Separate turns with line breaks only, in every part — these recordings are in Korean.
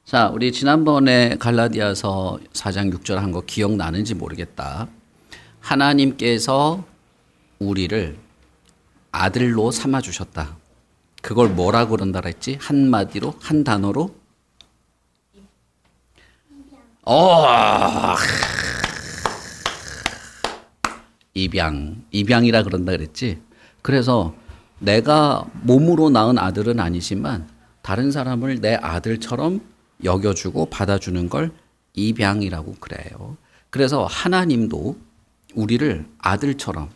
자, 우리 지난번에 갈라디아서 4장 6절 한 거 기억나는지 모르겠다. 하나님께서 우리를 아들로 삼아 주셨다. 그걸 뭐라고 그런다 그랬지? 한마디로, 한 단어로? 입양이라 그런다 그랬지? 그래서 내가 몸으로 낳은 아들은 아니지만 다른 사람을 내 아들처럼 여겨주고 받아주는 걸 입양이라고 그래요. 그래서 하나님도 우리를 아들처럼,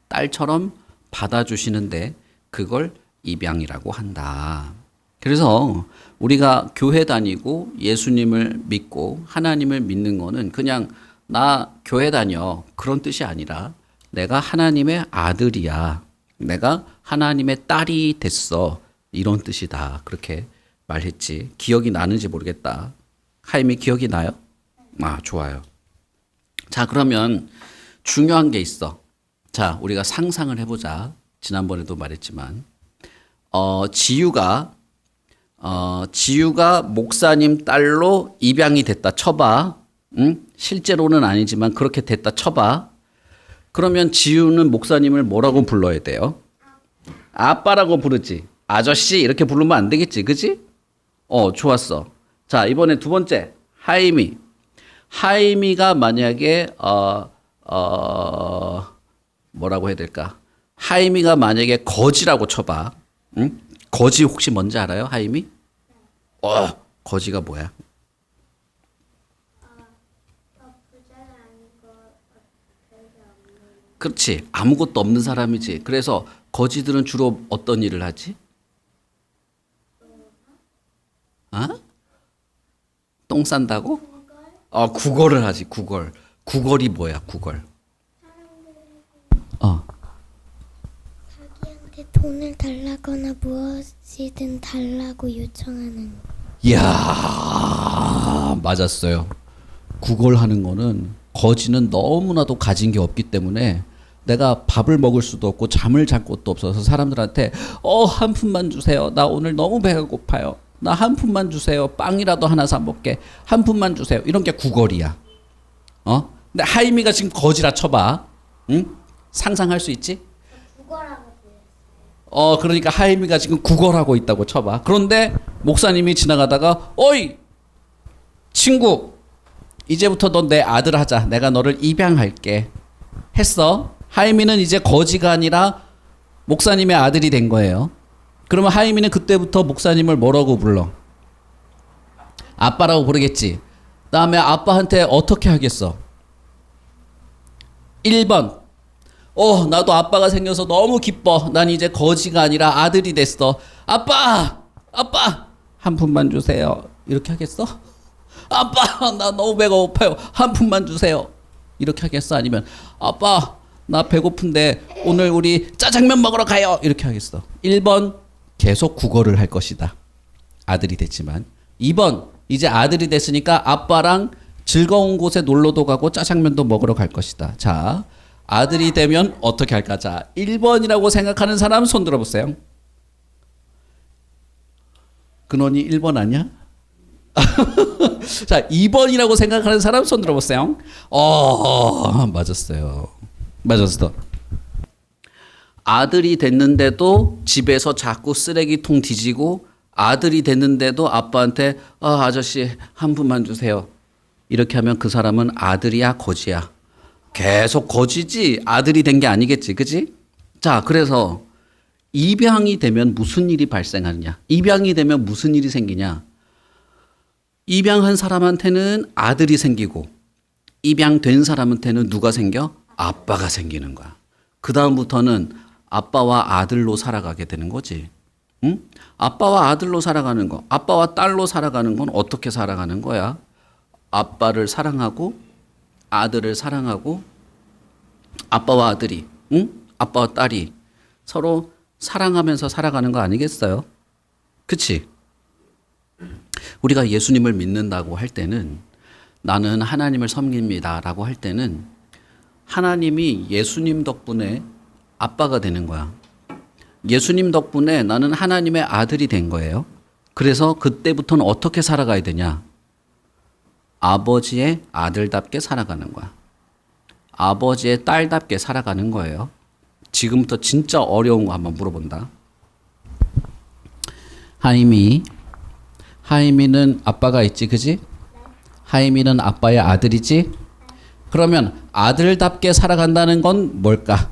딸처럼 받아주시는데 그걸 입양이라고 한다. 그래서 우리가 교회 다니고 예수님을 믿고 하나님을 믿는 거는 그냥 나 교회 다녀 그런 뜻이 아니라 내가 하나님의 아들이야. 내가 하나님의 딸이 됐어. 이런 뜻이다. 그렇게 말했지. 기억이 나는지 모르겠다. 하임이 기억이 나요? 아, 좋아요. 자, 그러면 중요한 게 있어. 자, 우리가 상상을 해보자. 지난번에도 말했지만 지유가 목사님 딸로 입양이 됐다 쳐봐. 응? 실제로는 아니지만 그렇게 됐다 쳐봐. 그러면 지유는 목사님을 뭐라고 불러야 돼요? 아빠라고 부르지. 아저씨 이렇게 부르면 안 되겠지. 그지? 좋았어. 자, 이번에 두 번째. 하임이가 만약에 뭐라고 해야 될까? 하임이가 만약에 거지라고 쳐봐. 응? 거지 혹시 뭔지 알아요? 하임이? 거지가 뭐야? 그렇지. 아무것도 없는 사람이지. 그래서 거지들은 주로 어떤 일을 하지? 똥 싼다고? 구걸을 하지. 구걸. 구걸이 뭐야? 구걸.
자기한테 돈을 달라거나 무엇이든 달라고 요청하는.
이야, 맞았어요. 구걸하는 거는 거지는 너무나도 가진 게 없기 때문에 내가 밥을 먹을 수도 없고 잠을 잘 곳도 없어서 사람들한테 한 푼만 주세요. 나 오늘 너무 배가 고파요. 나 한 푼만 주세요. 빵이라도 하나 사 먹게. 한 푼만 주세요. 이런 게 구걸이야. 근데 하임이가 지금 거지라 쳐봐. 응? 상상할 수 있지? 그러니까 하임이가 지금 구걸하고 있다고 쳐봐. 그런데 목사님이 지나가다가 어이 친구 이제부터 넌 내 아들 하자. 내가 너를 입양할게. 했어. 하임이는 이제 거지가 아니라 목사님의 아들이 된 거예요. 그러면 하임이는 그때부터 목사님을 뭐라고 불러? 아빠라고 부르겠지. 다음에 아빠한테 어떻게 하겠어? 1번. 나도 아빠가 생겨서 너무 기뻐. 난 이제 거지가 아니라 아들이 됐어. 아빠! 한 푼만 주세요. 이렇게 하겠어? 아빠! 나 너무 배가 고파요. 한 푼만 주세요. 이렇게 하겠어? 아니면 아빠! 나 배고픈데 오늘 우리 짜장면 먹으러 가요. 이렇게 하겠어. 1번 계속 구걸을 할 것이다. 아들이 됐지만. 2번 이제 아들이 됐으니까 아빠랑 즐거운 곳에 놀러도 가고 짜장면도 먹으러 갈 것이다. 자, 아들이 되면 어떻게 할까? 자, 1번이라고 생각하는 사람 손 들어보세요. 근원이 1번 아니야? 자, 2번이라고 생각하는 사람 손 들어보세요. 맞았어요. 맞았어. 아들이 됐는데도 집에서 자꾸 쓰레기통 뒤지고 아들이 됐는데도 아빠한테 아저씨 한 푼만 주세요. 이렇게 하면 그 사람은 아들이야 거지야? 계속 거지지 아들이 된 게 아니겠지. 그지? 자, 그래서 입양이 되면 무슨 일이 발생하느냐? 입양이 되면 무슨 일이 생기냐? 입양한 사람한테는 아들이 생기고 입양된 사람한테는 누가 생겨? 아빠가 생기는 거야. 그 다음부터는 아빠와 아들로 살아가게 되는 거지. 응? 아빠와 아들로 살아가는 거, 아빠와 딸로 살아가는 건 어떻게 살아가는 거야? 아빠를 사랑하고 아들을 사랑하고 아빠와 아들이, 응? 아빠와 딸이 서로 사랑하면서 살아가는 거 아니겠어요? 그치? 우리가 예수님을 믿는다고 할 때는 나는 하나님을 섬깁니다 라고 할 때는 하나님이 예수님 덕분에 아빠가 되는 거야. 예수님 덕분에 나는 하나님의 아들이 된 거예요. 그래서 그때부터는 어떻게 살아가야 되냐? 아버지의 아들답게 살아가는 거야. 아버지의 딸답게 살아가는 거예요. 지금부터 진짜 어려운 거 한번 물어본다. 하임이는 아빠가 있지, 그지? 하임이는 아빠의 아들이지? 그러면 아들답게 살아간다는 건 뭘까?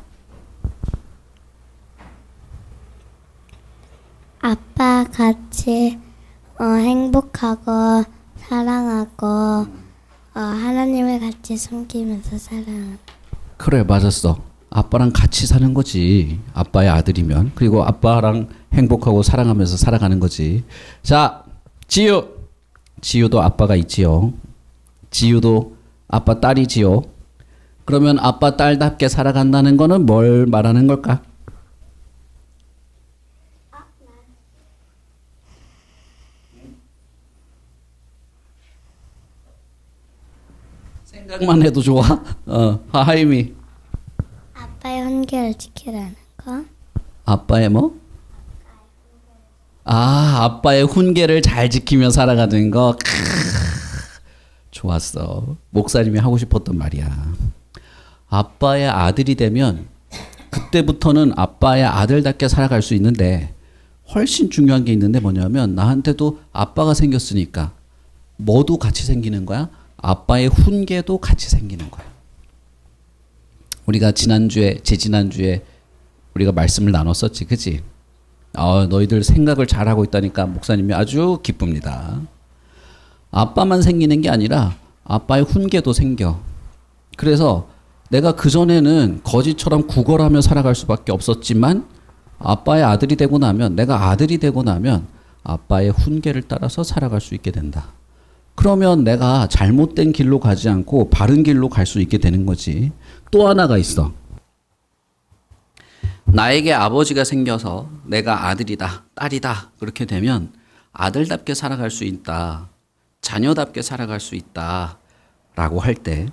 아빠 같이 행복하고 사랑하고 하나님을 같이 섬기면서 살아가는.
그래, 맞았어. 아빠랑 같이 사는 거지. 아빠의 아들이면. 그리고 아빠랑 행복하고 사랑하면서 살아가는 거지. 자, 지유도 아빠가 있지요. 지유도 아빠 딸이지요. 그러면 아빠 딸답게 살아간다는 거는 뭘 말하는 걸까? 생각만 해도 좋아. 하임이.
아빠의 훈계를 지키라는 거.
아빠의 뭐? 아빠의 훈계를 잘 지키며 살아가는 거. 좋았어. 목사님이 하고 싶었던 말이야. 아빠의 아들이 되면 그때부터는 아빠의 아들답게 살아갈 수 있는데 훨씬 중요한 게 있는데 뭐냐면 나한테도 아빠가 생겼으니까 뭐도 같이 생기는 거야? 아빠의 훈계도 같이 생기는 거야. 우리가 재지난주에 우리가 말씀을 나눴었지, 그치? 너희들 생각을 잘하고 있다니까 목사님이 아주 기쁩니다. 아빠만 생기는 게 아니라 아빠의 훈계도 생겨. 그래서 내가 그전에는 거지처럼 구걸하며 살아갈 수밖에 없었지만 아빠의 아들이 되고 나면, 내가 아들이 되고 나면 아빠의 훈계를 따라서 살아갈 수 있게 된다. 그러면 내가 잘못된 길로 가지 않고 바른 길로 갈 수 있게 되는 거지. 또 하나가 있어. 나에게 아버지가 생겨서 내가 아들이다, 딸이다 그렇게 되면 아들답게 살아갈 수 있다, 자녀답게 살아갈 수 있다 라고 할 때,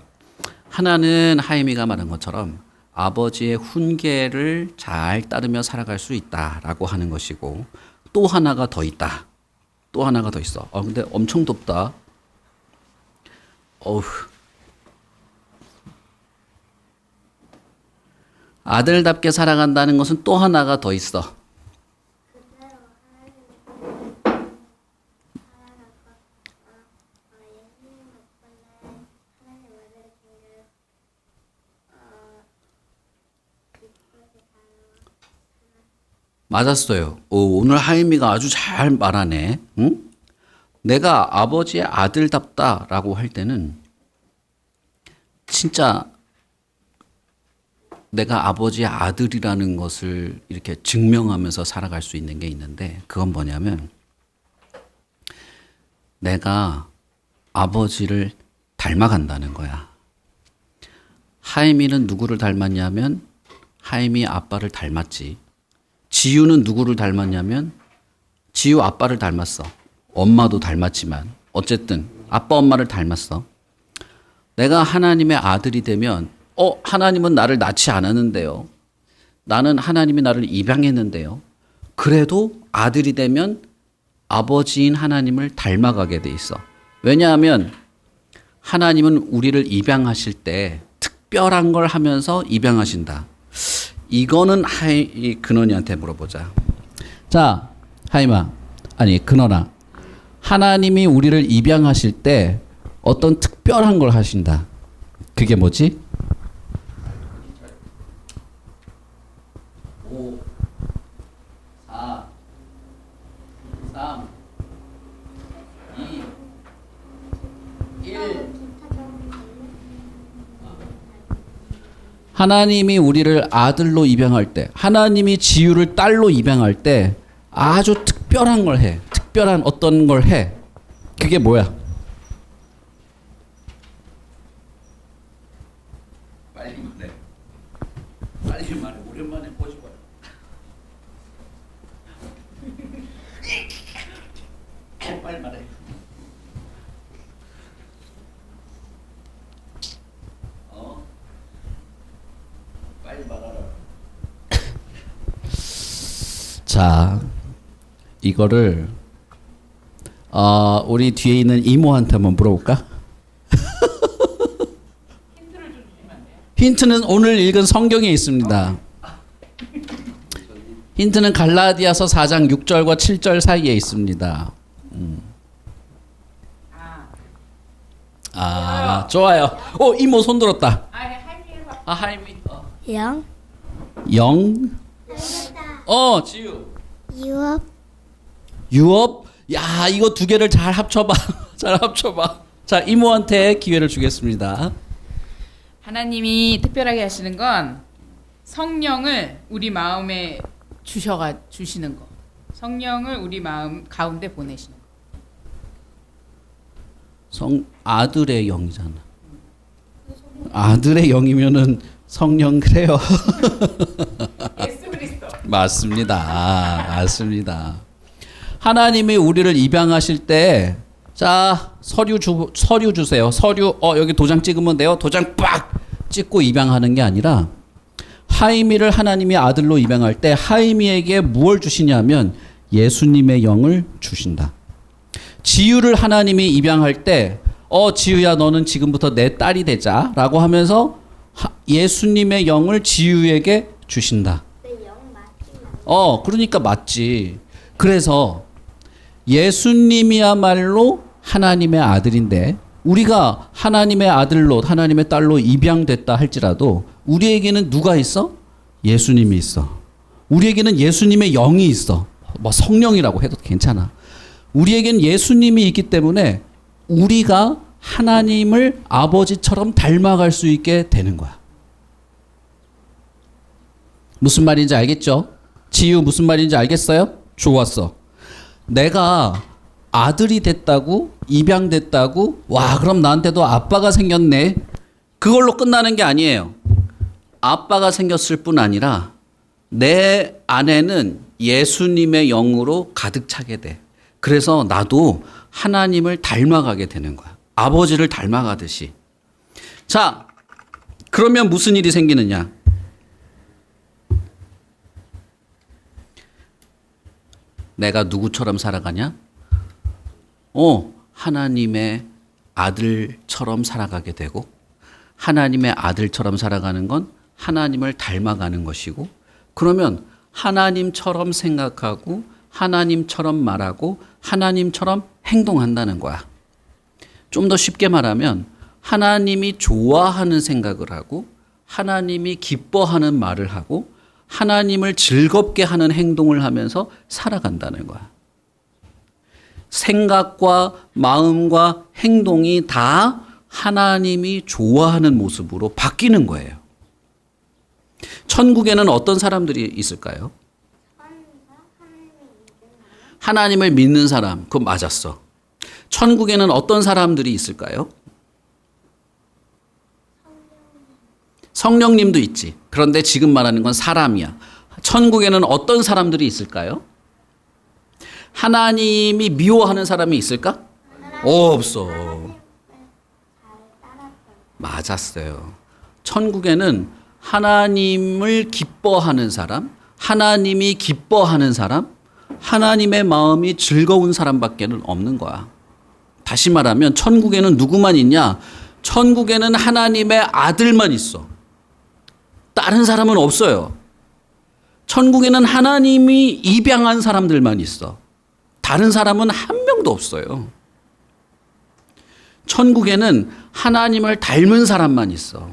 하나는 하임이가 말한 것처럼 아버지의 훈계를 잘 따르며 살아갈 수 있다라고 하는 것이고, 또 하나가 더 있다. 또 하나가 더 있어. 근데 엄청 덥다. 아들답게 살아간다는 것은 또 하나가 더 있어. 맞았어요. 오늘 하임이가 아주 잘 말하네. 응? 내가 아버지의 아들답다라고 할 때는 진짜 내가 아버지의 아들이라는 것을 이렇게 증명하면서 살아갈 수 있는 게 있는데, 그건 뭐냐면 내가 아버지를 닮아간다는 거야. 하임이는 누구를 닮았냐면 하임이 아빠를 닮았지. 지유는 누구를 닮았냐면 지유 아빠를 닮았어. 엄마도 닮았지만 어쨌든 아빠 엄마를 닮았어. 내가 하나님의 아들이 되면 하나님은 나를 낳지 않았는데요. 나는 하나님이 나를 입양했는데요. 그래도 아들이 되면 아버지인 하나님을 닮아가게 돼 있어. 왜냐하면 하나님은 우리를 입양하실 때 특별한 걸 하면서 입양하신다. 이거는 근원이한테 물어보자. 자, 근원아. 하나님이 우리를 입양하실 때 어떤 특별한 걸 하신다. 그게 뭐지? 5, 4, 3, 2, 1. 하나님이 우리를 아들로 입양할 때, 하나님이 지유를 딸로 입양할 때 아주 특별한 걸 해. 특별한 어떤 걸 해. 그게 뭐야? 빨리 말해. 빨리 말해. 오랜만에 보지 마. 빨리 말해. 빨리 말하라. 자, 이거를 우리 뒤에 있는 이모한테 한번 물어볼까? 힌트는 오늘 읽은 성경에 있습니다. 힌트는 갈라디아서 4장 6절과 7절 사이에 있습니다. 좋아요. 이모 손 들었다. 하이미.
영,
영. 지유.
유업,
유업. 야, 이거 두 개를 잘 합쳐봐. 잘 합쳐봐. 자, 이모한테 기회를 주겠습니다.
하나님이 특별하게 하시는 건 성령을 우리 마음에 주시는 거. 성령을 우리 마음 가운데 보내시는 거.
아들의 영이잖아. 아들의 영이면은 성령 그래요.
예수 그리스도.
맞습니다. 맞습니다. 하나님이 우리를 입양하실 때, 자, 서류 주세요. 서류, 여기 도장 찍으면 돼요. 도장 빡 찍고 입양하는 게 아니라, 하이미를 하나님이 아들로 입양할 때, 하이미에게 무엇을 주시냐면, 예수님의 영을 주신다. 지유를 하나님이 입양할 때, 지유야, 너는 지금부터 내 딸이 되자. 라고 하면서, 예수님의 영을 지유에게 주신다. 그러니까 맞지. 그래서, 예수님이야말로 하나님의 아들인데 우리가 하나님의 아들로 하나님의 딸로 입양됐다 할지라도 우리에게는 누가 있어? 예수님이 있어. 우리에게는 예수님의 영이 있어. 뭐 성령이라고 해도 괜찮아. 우리에게는 예수님이 있기 때문에 우리가 하나님을 아버지처럼 닮아갈 수 있게 되는 거야. 무슨 말인지 알겠죠? 지유 무슨 말인지 알겠어요? 좋았어. 내가 아들이 됐다고 입양됐다고 와 그럼 나한테도 아빠가 생겼네 그걸로 끝나는 게 아니에요. 아빠가 생겼을 뿐 아니라 내 안에는 예수님의 영으로 가득 차게 돼. 그래서 나도 하나님을 닮아가게 되는 거야. 아버지를 닮아가듯이. 자, 그러면 무슨 일이 생기느냐? 내가 누구처럼 살아가냐? 하나님의 아들처럼 살아가게 되고 하나님의 아들처럼 살아가는 건 하나님을 닮아가는 것이고 그러면 하나님처럼 생각하고 하나님처럼 말하고 하나님처럼 행동한다는 거야. 좀 더 쉽게 말하면 하나님이 좋아하는 생각을 하고 하나님이 기뻐하는 말을 하고 하나님을 즐겁게 하는 행동을 하면서 살아간다는 거야. 생각과 마음과 행동이 다 하나님이 좋아하는 모습으로 바뀌는 거예요. 천국에는 어떤 사람들이 있을까요? 하나님을 믿는 사람, 그거 맞았어. 천국에는 어떤 사람들이 있을까요? 성령님도 있지. 그런데 지금 말하는 건 사람이야. 천국에는 어떤 사람들이 있을까요? 하나님이 미워하는 사람이 있을까? 없어. 맞았어요. 천국에는 하나님을 기뻐하는 사람, 하나님이 기뻐하는 사람, 하나님의 마음이 즐거운 사람밖에는 없는 거야. 다시 말하면 천국에는 누구만 있냐? 천국에는 하나님의 아들만 있어. 다른 사람은 없어요. 천국에는 하나님이 입양한 사람들만 있어. 다른 사람은 한 명도 없어요. 천국에는 하나님을 닮은 사람만 있어.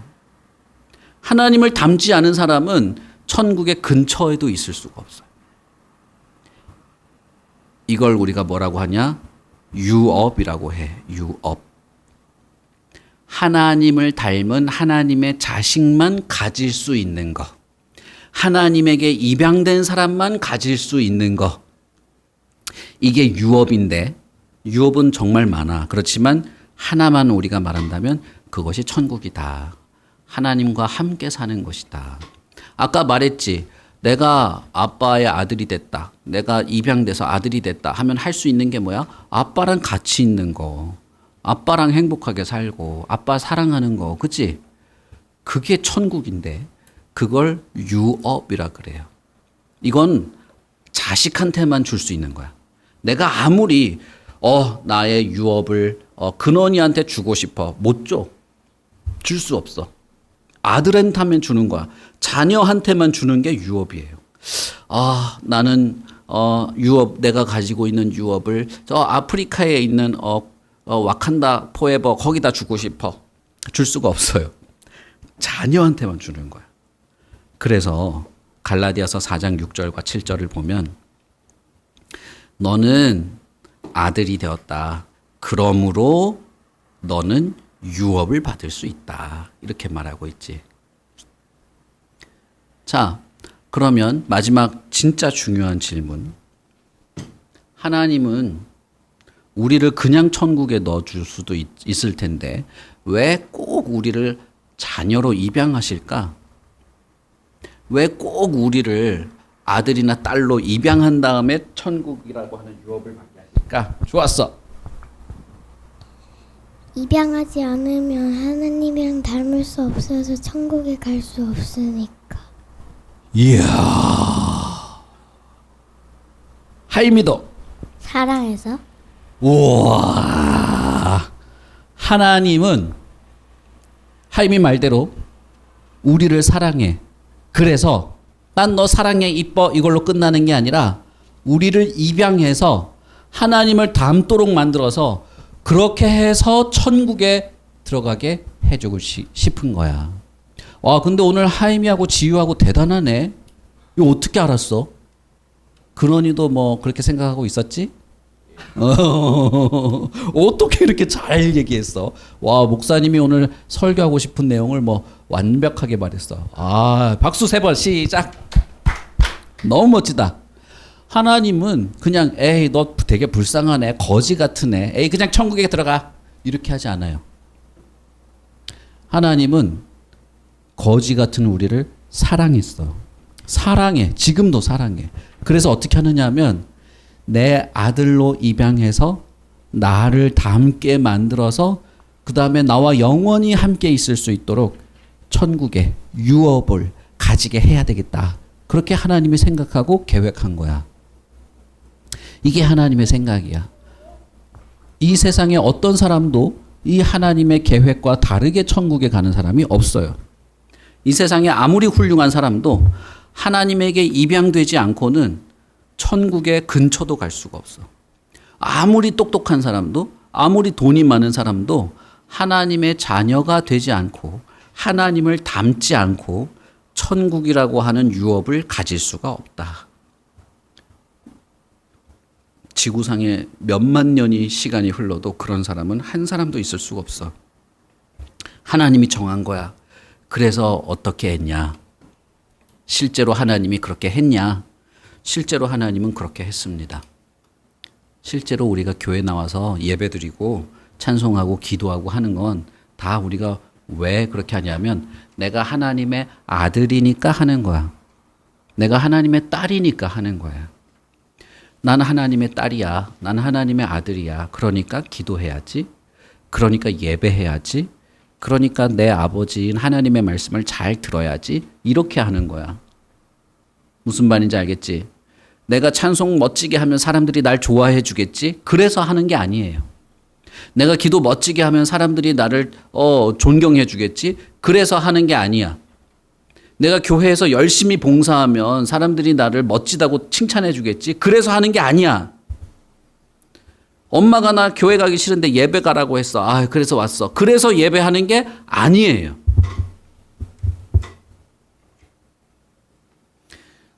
하나님을 닮지 않은 사람은 천국의 근처에도 있을 수가 없어요. 이걸 우리가 뭐라고 하냐? 유업이라고 해. 유업. 하나님을 닮은 하나님의 자식만 가질 수 있는 것. 하나님에게 입양된 사람만 가질 수 있는 것. 이게 유업인데 유업은 정말 많아. 그렇지만 하나만 우리가 말한다면 그것이 천국이다. 하나님과 함께 사는 것이다. 아까 말했지. 내가 아빠의 아들이 됐다. 내가 입양돼서 아들이 됐다 하면 할 수 있는 게 뭐야? 아빠랑 같이 있는 거. 아빠랑 행복하게 살고 아빠 사랑하는 거. 그치? 그게 천국인데 그걸 유업이라 그래요. 이건 자식한테만 줄 수 있는 거야. 내가 아무리 나의 유업을 근원이한테 주고 싶어. 못 줘. 줄 수 없어. 아들한테만 주는 거야. 자녀한테만 주는 게 유업이에요. 나는 유업, 내가 가지고 있는 유업을 저 아프리카에 있는 와칸다 포에버 거기다 주고 싶어. 줄 수가 없어요. 자녀한테만 주는 거야. 그래서 갈라디아서 4장 6절과 7절을 보면 너는 아들이 되었다. 그러므로 너는 유업을 받을 수 있다. 이렇게 말하고 있지. 자, 그러면 마지막 진짜 중요한 질문. 하나님은 우리를 그냥 천국에 넣어줄 수도 있을 텐데 왜 꼭 우리를 자녀로 입양하실까? 왜 꼭 우리를 아들이나 딸로 입양한 다음에 천국이라고 하는 유업을 받게 하실까? 좋았어.
입양하지 않으면 하나님이랑 닮을 수 없어서 천국에 갈 수 없으니까.
이야. 하임이도.
사랑해서.
우와. 하나님은 하임이 말대로 우리를 사랑해. 그래서 난 너 사랑해 이뻐 이걸로 끝나는 게 아니라 우리를 입양해서 하나님을 닮도록 만들어서 그렇게 해서 천국에 들어가게 해주고 싶은 거야. 와, 근데 오늘 하임이하고 지유하고 대단하네. 이거 어떻게 알았어? 근원이도 뭐 그렇게 생각하고 있었지? 어떻게 이렇게 잘 얘기했어? 와, 목사님이 오늘 설교하고 싶은 내용을 뭐 완벽하게 말했어. 박수 3번 시작. 너무 멋지다. 하나님은 그냥 에이 너 되게 불쌍하네, 거지 같은 애, 에이 그냥 천국에 들어가 이렇게 하지 않아요. 하나님은 거지 같은 우리를 사랑했어. 사랑해. 지금도 사랑해. 그래서 어떻게 하느냐 하면 내 아들로 입양해서 나를 닮게 만들어서 그 다음에 나와 영원히 함께 있을 수 있도록 천국에 유업을 가지게 해야 되겠다. 그렇게 하나님이 생각하고 계획한 거야. 이게 하나님의 생각이야. 이 세상에 어떤 사람도 이 하나님의 계획과 다르게 천국에 가는 사람이 없어요. 이 세상에 아무리 훌륭한 사람도 하나님에게 입양되지 않고는 천국의 근처도 갈 수가 없어. 아무리 똑똑한 사람도, 아무리 돈이 많은 사람도 하나님의 자녀가 되지 않고 하나님을 닮지 않고 천국이라고 하는 유업을 가질 수가 없다. 지구상에 몇만 년이 시간이 흘러도 그런 사람은 한 사람도 있을 수가 없어. 하나님이 정한 거야. 그래서 어떻게 했냐? 실제로 하나님이 그렇게 했냐? 실제로 하나님은 그렇게 했습니다. 실제로 우리가 교회 나와서 예배드리고 찬송하고 기도하고 하는 건 다 우리가 왜 그렇게 하냐면 내가 하나님의 아들이니까 하는 거야. 내가 하나님의 딸이니까 하는 거야. 나는 하나님의 딸이야. 나는 하나님의 아들이야. 그러니까 기도해야지. 그러니까 예배해야지. 그러니까 내 아버지인 하나님의 말씀을 잘 들어야지. 이렇게 하는 거야. 무슨 말인지 알겠지? 내가 찬송 멋지게 하면 사람들이 날 좋아해 주겠지? 그래서 하는 게 아니에요. 내가 기도 멋지게 하면 사람들이 나를 존경해 주겠지? 그래서 하는 게 아니야. 내가 교회에서 열심히 봉사하면 사람들이 나를 멋지다고 칭찬해 주겠지? 그래서 하는 게 아니야. 엄마가 나 교회 가기 싫은데 예배 가라고 했어. 그래서 왔어. 그래서 예배하는 게 아니에요.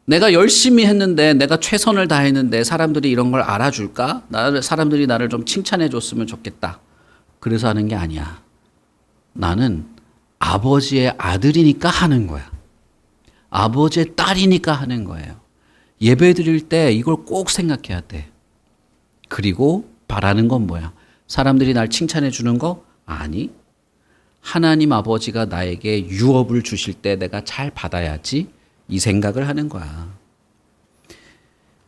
내가 열심히 했는데, 내가 최선을 다했는데 사람들이 이런 걸 알아줄까? 사람들이 나를 좀 칭찬해 줬으면 좋겠다. 그래서 하는 게 아니야. 나는 아버지의 아들이니까 하는 거야. 아버지의 딸이니까 하는 거예요. 예배 드릴 때 이걸 꼭 생각해야 돼. 그리고 바라는 건 뭐야? 사람들이 날 칭찬해 주는 거? 아니. 하나님 아버지가 나에게 유업을 주실 때 내가 잘 받아야지. 이 생각을 하는 거야.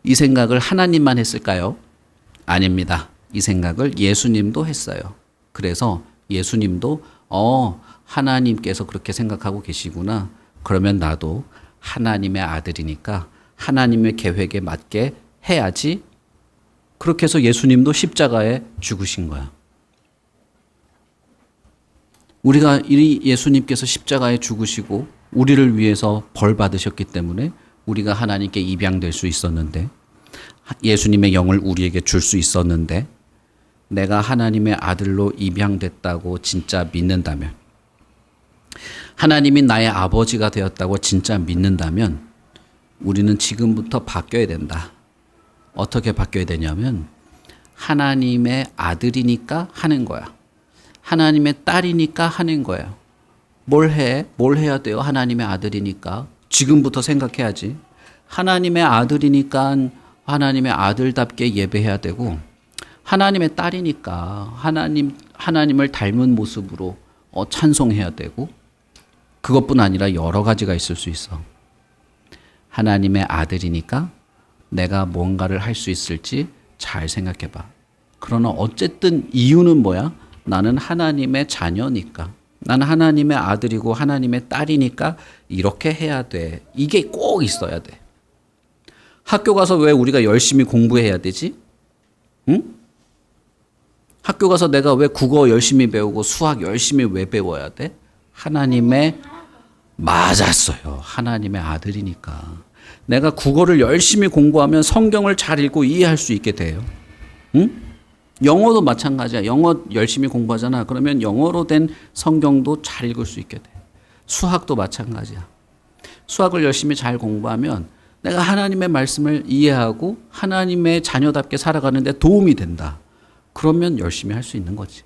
이 생각을 하나님만 했을까요? 아닙니다. 이 생각을 예수님도 했어요. 그래서 예수님도 하나님께서 그렇게 생각하고 계시구나. 그러면 나도 하나님의 아들이니까 하나님의 계획에 맞게 해야지. 그렇게 해서 예수님도 십자가에 죽으신 거야. 우리가 이 예수님께서 십자가에 죽으시고 우리를 위해서 벌 받으셨기 때문에 우리가 하나님께 입양될 수 있었는데, 예수님의 영을 우리에게 줄 수 있었는데, 내가 하나님의 아들로 입양됐다고 진짜 믿는다면, 하나님이 나의 아버지가 되었다고 진짜 믿는다면 우리는 지금부터 바뀌어야 된다. 어떻게 바뀌어야 되냐면 하나님의 아들이니까 하는 거야. 하나님의 딸이니까 하는 거예요. 뭘 해? 뭘 해야 돼요? 하나님의 아들이니까. 지금부터 생각해야지. 하나님의 아들이니까 하나님의 아들답게 예배해야 되고, 하나님의 딸이니까 하나님을 닮은 모습으로 찬송해야 되고, 그것뿐 아니라 여러 가지가 있을 수 있어. 하나님의 아들이니까 내가 뭔가를 할 수 있을지 잘 생각해 봐. 그러나 어쨌든 이유는 뭐야? 나는 하나님의 자녀니까. 나는 하나님의 아들이고 하나님의 딸이니까 이렇게 해야 돼. 이게 꼭 있어야 돼. 학교 가서 왜 우리가 열심히 공부해야 되지? 응? 학교 가서 내가 왜 국어 열심히 배우고 수학 열심히 왜 배워야 돼? 하나님의, 맞았어요. 하나님의 아들이니까. 내가 국어를 열심히 공부하면 성경을 잘 읽고 이해할 수 있게 돼요. 응? 영어도 마찬가지야. 영어 열심히 공부하잖아. 그러면 영어로 된 성경도 잘 읽을 수 있게 돼. 수학도 마찬가지야. 수학을 열심히 잘 공부하면 내가 하나님의 말씀을 이해하고 하나님의 자녀답게 살아가는데 도움이 된다. 그러면 열심히 할 수 있는 거지.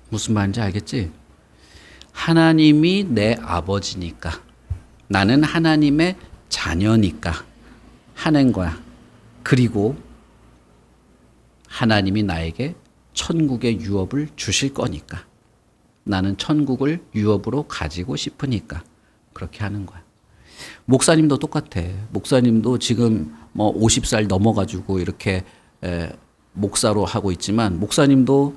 무슨 말인지 알겠지? 하나님이 내 아버지니까, 나는 하나님의 자녀니까 하는 거야. 그리고 하나님이 나에게 천국의 유업을 주실 거니까, 나는 천국을 유업으로 가지고 싶으니까 그렇게 하는 거야. 목사님도 똑같아. 목사님도 지금 50살 넘어가지고 이렇게 목사로 하고 있지만, 목사님도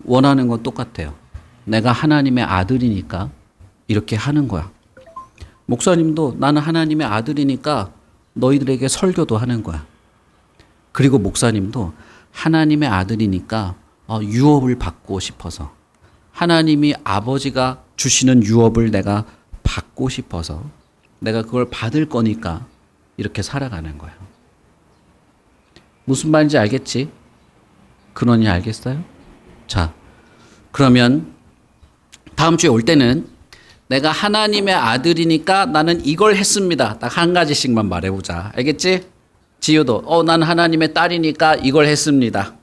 원하는 건 똑같아요. 내가 하나님의 아들이니까 이렇게 하는 거야. 목사님도 나는 하나님의 아들이니까 너희들에게 설교도 하는 거야. 그리고 목사님도 하나님의 아들이니까 유업을 받고 싶어서, 하나님이 아버지가 주시는 유업을 내가 받고 싶어서, 내가 그걸 받을 거니까 이렇게 살아가는 거예요. 무슨 말인지 알겠지? 그러니 알겠어요? 자, 그러면 다음 주에 올 때는 내가 하나님의 아들이니까 나는 이걸 했습니다. 딱 한 가지씩만 말해보자. 알겠지? 지효도 나는 하나님의 딸이니까 이걸 했습니다.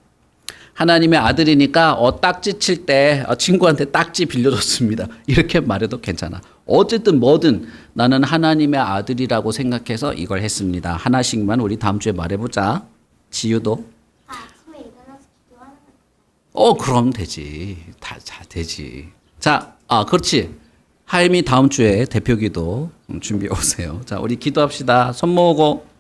하나님의 아들이니까 딱지 칠 때 친구한테 딱지 빌려줬습니다. 이렇게 말해도 괜찮아. 어쨌든 뭐든 나는 하나님의 아들이라고 생각해서 이걸 했습니다. 하나씩만 우리 다음 주에 말해보자. 지효도.
아침에 일어나서 기도하는 거.
그럼 되지. 다 되지. 자, 그렇지. 하임이 다음 주에 대표기도 준비해 오세요. 자, 우리 기도합시다. 손 모으고.